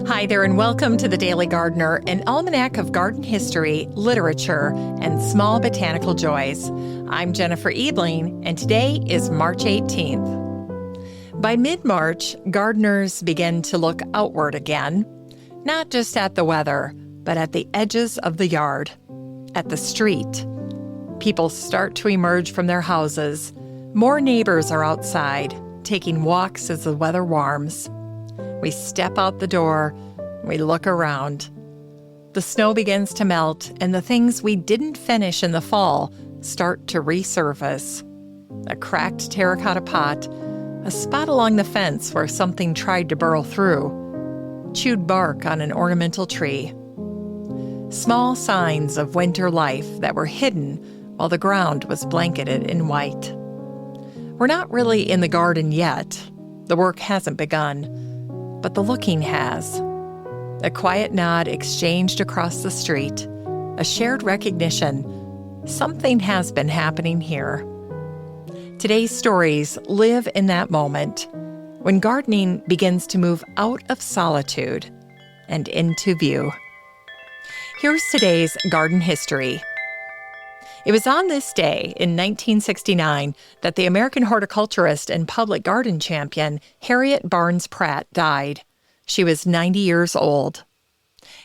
Hi there, and welcome to The Daily Gardener, an almanac of garden history, literature, and small botanical joys. I'm Jennifer Ebling, and today is March 18th. By mid-March, gardeners begin to look outward again, not just at the weather, but at the edges of the yard, at the street. People start to emerge from their houses. More neighbors are outside, taking walks as the weather warms. We step out the door, we look around. The snow begins to melt, and the things we didn't finish in the fall start to resurface. A cracked terracotta pot, a spot along the fence where something tried to burrow through, chewed bark on an ornamental tree. Small signs of winter life that were hidden while the ground was blanketed in white. We're not really in the garden yet. The work hasn't begun. But the looking has. A quiet nod exchanged across the street, a shared recognition. Something has been happening here. Today's stories live in that moment, when gardening begins to move out of solitude and into view. Here's today's garden history. It was on this day in 1969 that the American horticulturist and public garden champion Harriet Pratt died. She was 90 years old.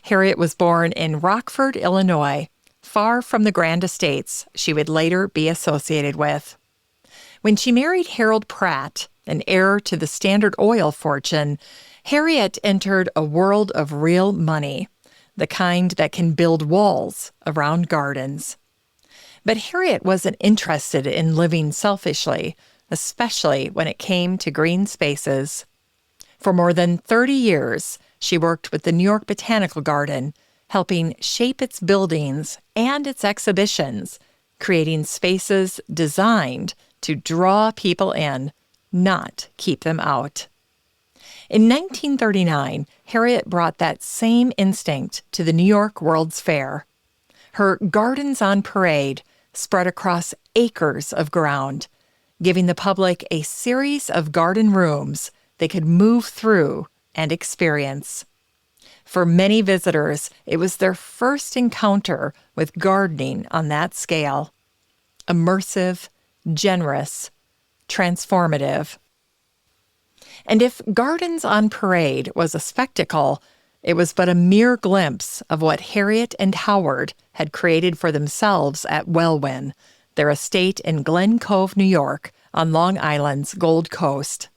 Harriet was born in Rockford, Illinois, far from the grand estates she would later be associated with. When she married Harold Pratt, an heir to the Standard Oil fortune, Harriet entered a world of real money, the kind that can build walls around gardens. But Harriet wasn't interested in living selfishly, especially when it came to green spaces. For more than 30 years, she worked with the New York Botanical Garden, helping shape its buildings and its exhibitions, creating spaces designed to draw people in, not keep them out. In 1939, Harriet brought that same instinct to the New York World's Fair. Her Gardens on Parade spread across acres of ground, giving the public a series of garden rooms they could move through and experience. For many visitors, it was their first encounter with gardening on that scale. Immersive, generous, transformative. And if Gardens on Parade was a spectacle, it was but a mere glimpse of what Harriet and Howard had created for themselves at Welwyn, their estate in Glen Cove, New York, on Long Island's Gold Coast.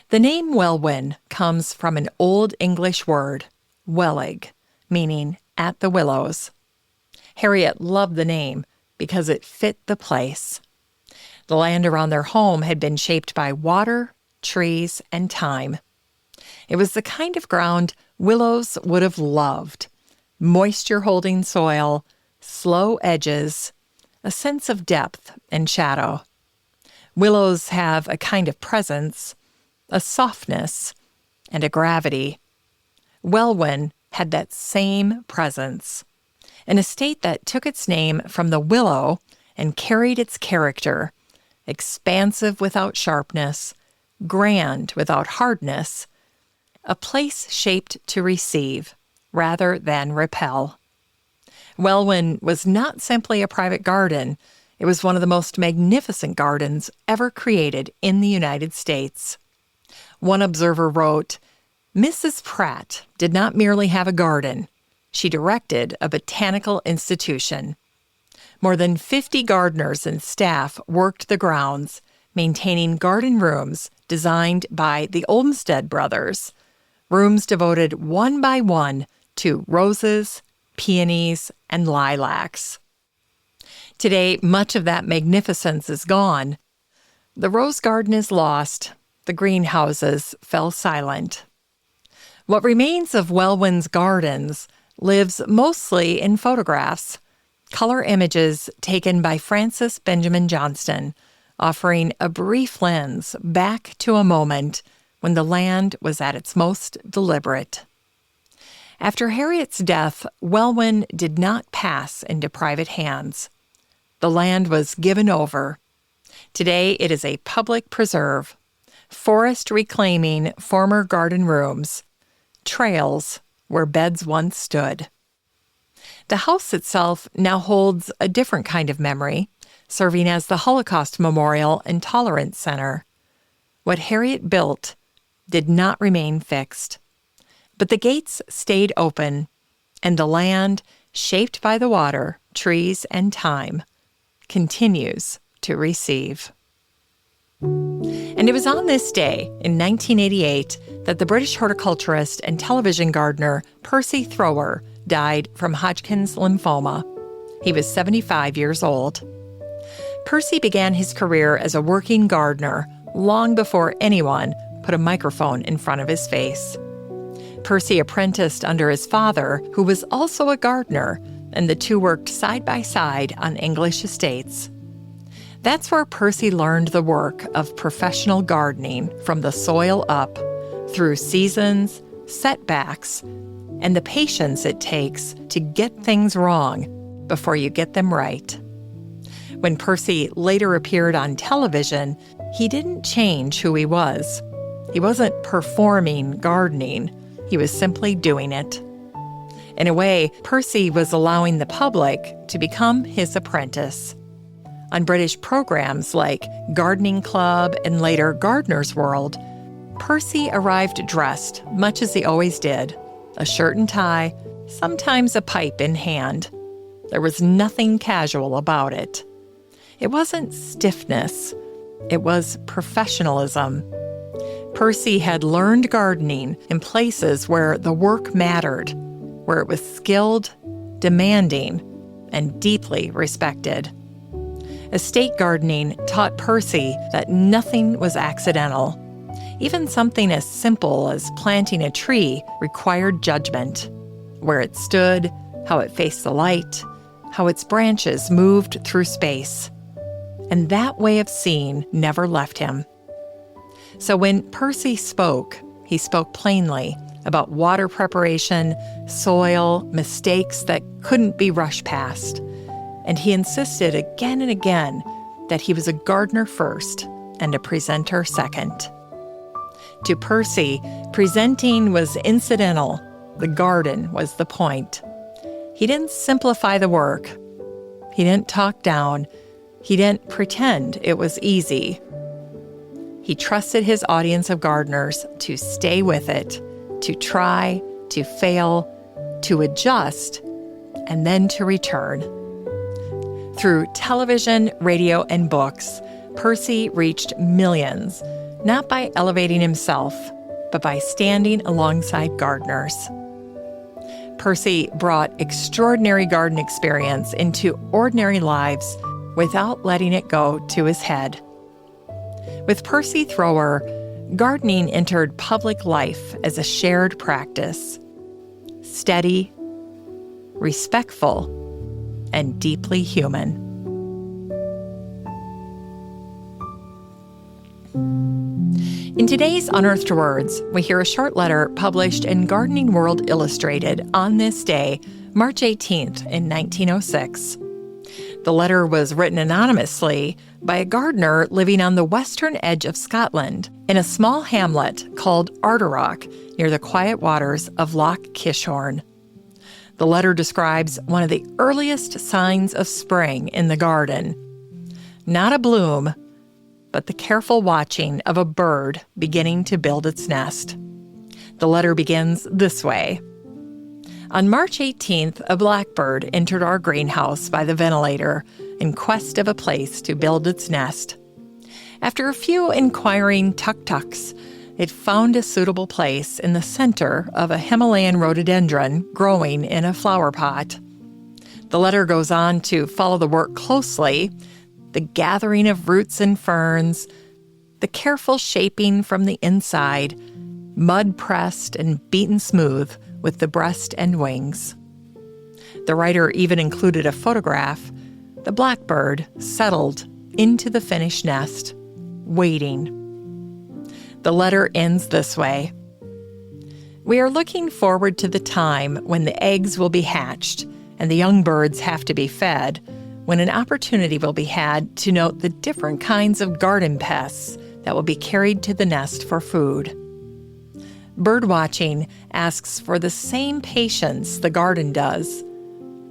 The name Welwyn comes from an Old English word, wellig, meaning at the willows. Harriet loved the name because it fit the place. The land around their home had been shaped by water, trees, and time. It was the kind of ground willows would have loved. Moisture-holding soil, slow edges, a sense of depth and shadow. Willows have a kind of presence, a softness, and a gravity. Welwyn had that same presence. An estate that took its name from the willow and carried its character, expansive without sharpness, grand without hardness, a place shaped to receive rather than repel. Welwyn was not simply a private garden. It was one of the most magnificent gardens ever created in the United States. One observer wrote, "Mrs. Pratt did not merely have a garden. She directed a botanical institution." More than 50 gardeners and staff worked the grounds, maintaining garden rooms designed by the Olmsted brothers, rooms devoted one by one to roses, peonies, and lilacs. Today, much of that magnificence is gone. The rose garden is lost. The greenhouses fell silent. What remains of Welwyn's gardens lives mostly in photographs, color images taken by Francis Benjamin Johnston, offering a brief lens back to a moment when the land was at its most deliberate. After Harriet's death, Welwyn did not pass into private hands. The land was given over. Today it is a public preserve, forest reclaiming former garden rooms, trails where beds once stood. The house itself now holds a different kind of memory, serving as the Holocaust Memorial and Tolerance Center. What Harriet built did not remain fixed, but the gates stayed open, and the land, shaped by the water, trees, and time, continues to receive. And it was on this day, in 1988, that the British horticulturist and television gardener Percy Thrower died from Hodgkin's lymphoma. He was 75 years old. Percy began his career as a working gardener long before anyone put a microphone in front of his face. Percy apprenticed under his father, who was also a gardener, and the two worked side by side on English estates. That's where Percy learned the work of professional gardening, from the soil up, through seasons, setbacks, and the patience it takes to get things wrong before you get them right. When Percy later appeared on television, he didn't change who he was. He wasn't performing gardening. He was simply doing it. In a way, Percy was allowing the public to become his apprentice. On British programs like Gardening Club and later Gardener's World, Percy arrived dressed much as he always did, a shirt and tie, sometimes a pipe in hand. There was nothing casual about it. It wasn't stiffness. It was professionalism. Percy had learned gardening in places where the work mattered, where it was skilled, demanding, and deeply respected. Estate gardening taught Percy that nothing was accidental. Even something as simple as planting a tree required judgment. Where it stood, how it faced the light, how its branches moved through space. And that way of seeing never left him. So when Percy spoke, he spoke plainly about water preparation, soil, mistakes that couldn't be rushed past. And he insisted again and again that he was a gardener first and a presenter second. To Percy, presenting was incidental. The garden was the point. He didn't simplify the work. He didn't talk down. He didn't pretend it was easy. He trusted his audience of gardeners to stay with it, to try, to fail, to adjust, and then to return. Through television, radio, and books, Percy reached millions, not by elevating himself, but by standing alongside gardeners. Percy brought extraordinary garden experience into ordinary lives without letting it go to his head. With Percy Thrower, gardening entered public life as a shared practice, steady, respectful, and deeply human. In today's Unearthed Words, we hear a short letter published in Gardening World Illustrated on this day, March 18th in 1906. The letter was written anonymously by a gardener living on the western edge of Scotland in a small hamlet called Arderock near the quiet waters of Loch Kishorn. The letter describes one of the earliest signs of spring in the garden. Not a bloom, but the careful watching of a bird beginning to build its nest. The letter begins this way. On March 18th, a blackbird entered our greenhouse by the ventilator in quest of a place to build its nest. After a few inquiring tuk-tuks, it found a suitable place in the center of a Himalayan rhododendron growing in a flower pot. The letter goes on to follow the work closely, the gathering of roots and ferns, the careful shaping from the inside, mud-pressed and beaten smooth with the breast and wings. The writer even included a photograph. The blackbird settled into the finished nest, waiting. The letter ends this way. We are looking forward to the time when the eggs will be hatched and the young birds have to be fed, when an opportunity will be had to note the different kinds of garden pests that will be carried to the nest for food. Birdwatching asks for the same patience the garden does,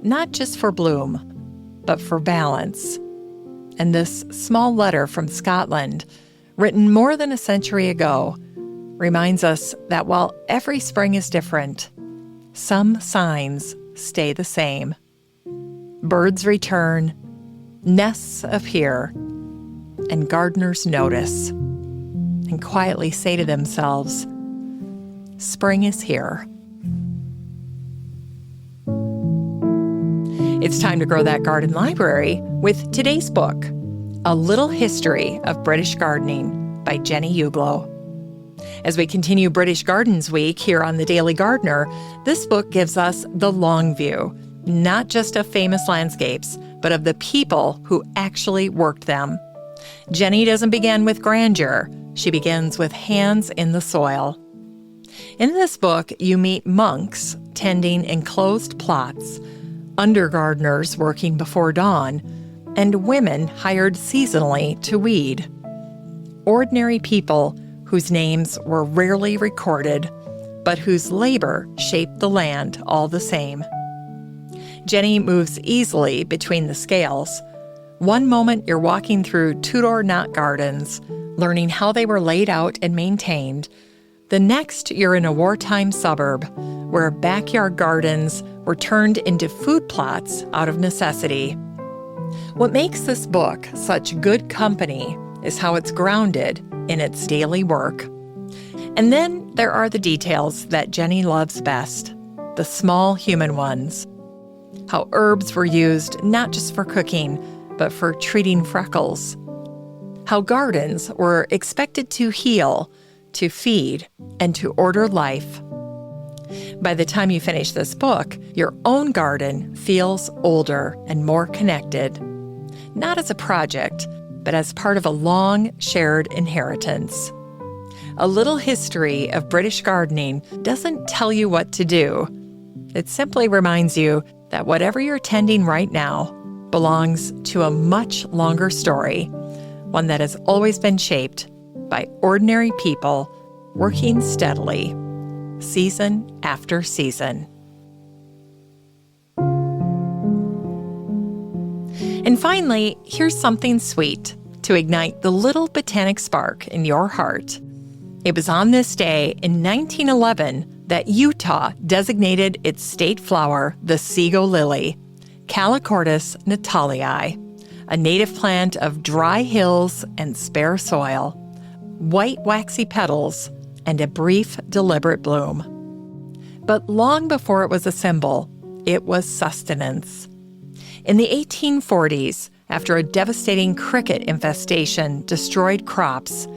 not just for bloom, but for balance. And this small letter from Scotland, written more than a century ago, reminds us that while every spring is different, some signs stay the same. Birds return, nests appear, and gardeners notice and quietly say to themselves, "Spring is here." It's time to grow that garden library with today's book, A Little History of British Gardening by Jenny Ingelow. As we continue British Gardens Week here on The Daily Gardener, this book gives us the long view, not just of famous landscapes, but of the people who actually worked them. Jenny doesn't begin with grandeur. She begins with hands in the soil. In this book, you meet monks tending enclosed plots, under-gardeners working before dawn, and women hired seasonally to weed. Ordinary people whose names were rarely recorded, but whose labor shaped the land all the same. Jenny moves easily between the scales. One moment you're walking through Tudor knot gardens, learning how they were laid out and maintained. The next, you're in a wartime suburb where backyard gardens were turned into food plots out of necessity. What makes this book such good company is how it's grounded in its daily work. And then there are the details that Jenny loves best, the small human ones. How herbs were used not just for cooking, but for treating freckles. How gardens were expected to heal, to feed, and to order life. By the time you finish this book, your own garden feels older and more connected, not as a project, but as part of a long shared inheritance. A Little History of British Gardening doesn't tell you what to do. It simply reminds you that whatever you're tending right now belongs to a much longer story, one that has always been shaped by ordinary people working steadily, season after season. And finally, here's something sweet to ignite the little botanic spark in your heart. It was on this day in 1911 that Utah designated its state flower the Sego lily, Calochortus natalii, a native plant of dry hills and spare soil, white waxy petals, and a brief, deliberate bloom. But long before it was a symbol, it was sustenance. In the 1840s, after a devastating cricket infestation destroyed crops,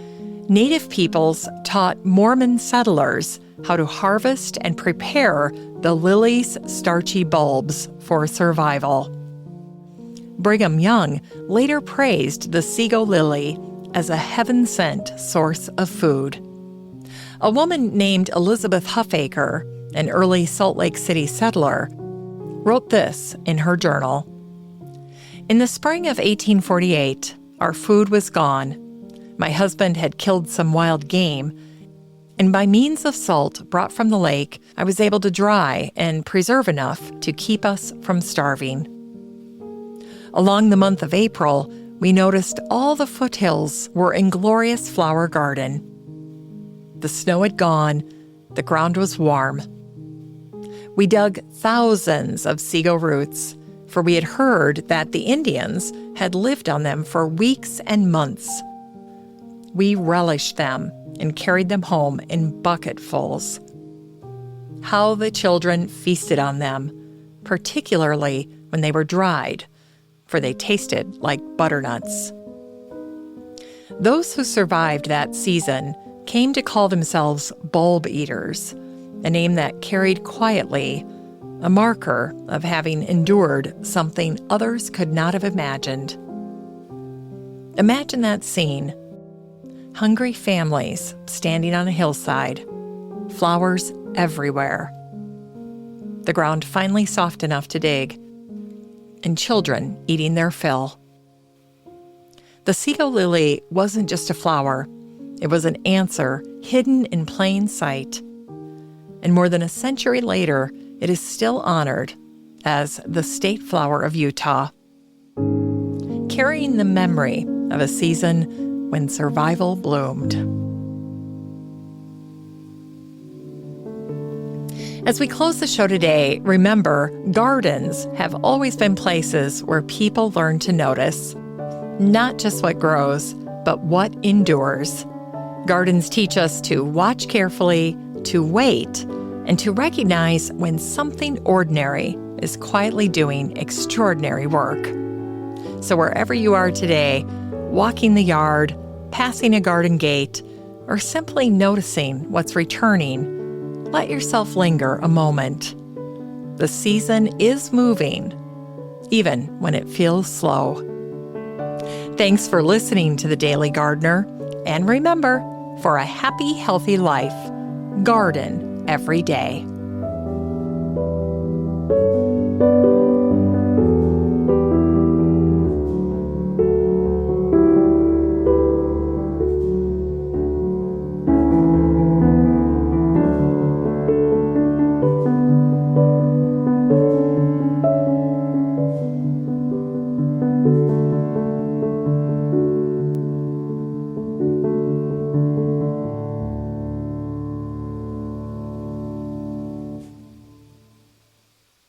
Native peoples taught Mormon settlers how to harvest and prepare the lily's starchy bulbs for survival. Brigham Young later praised the Sego lily as a heaven-sent source of food. A woman named Elizabeth Huffaker, an early Salt Lake City settler, wrote this in her journal. In the spring of 1848, our food was gone. My husband had killed some wild game, and by means of salt brought from the lake, I was able to dry and preserve enough to keep us from starving. Along the month of April, we noticed all the foothills were in glorious flower garden. The snow had gone, the ground was warm. We dug thousands of Sego roots, for we had heard that the Indians had lived on them for weeks and months. We relished them and carried them home in bucketfuls. How the children feasted on them, particularly when they were dried, for they tasted like butternuts. Those who survived that season came to call themselves bulb eaters, a name that carried quietly a marker of having endured something others could not have imagined. Imagine that scene. Hungry families standing on a hillside, flowers everywhere. The ground finally soft enough to dig, and children eating their fill. The Sego lily wasn't just a flower. It was an answer hidden in plain sight and more than a century later, it is still honored as the state flower of Utah, carrying the memory of a season when survival bloomed. As we close the show today, remember, gardens have always been places where people learn to notice not just what grows, but what endures. Gardens teach us to watch carefully, to wait, and to recognize when something ordinary is quietly doing extraordinary work. So wherever you are today, walking the yard, passing a garden gate, or simply noticing what's returning, let yourself linger a moment. The season is moving, even when it feels slow. Thanks for listening to The Daily Gardener, and remember, for a happy, healthy life, garden every day.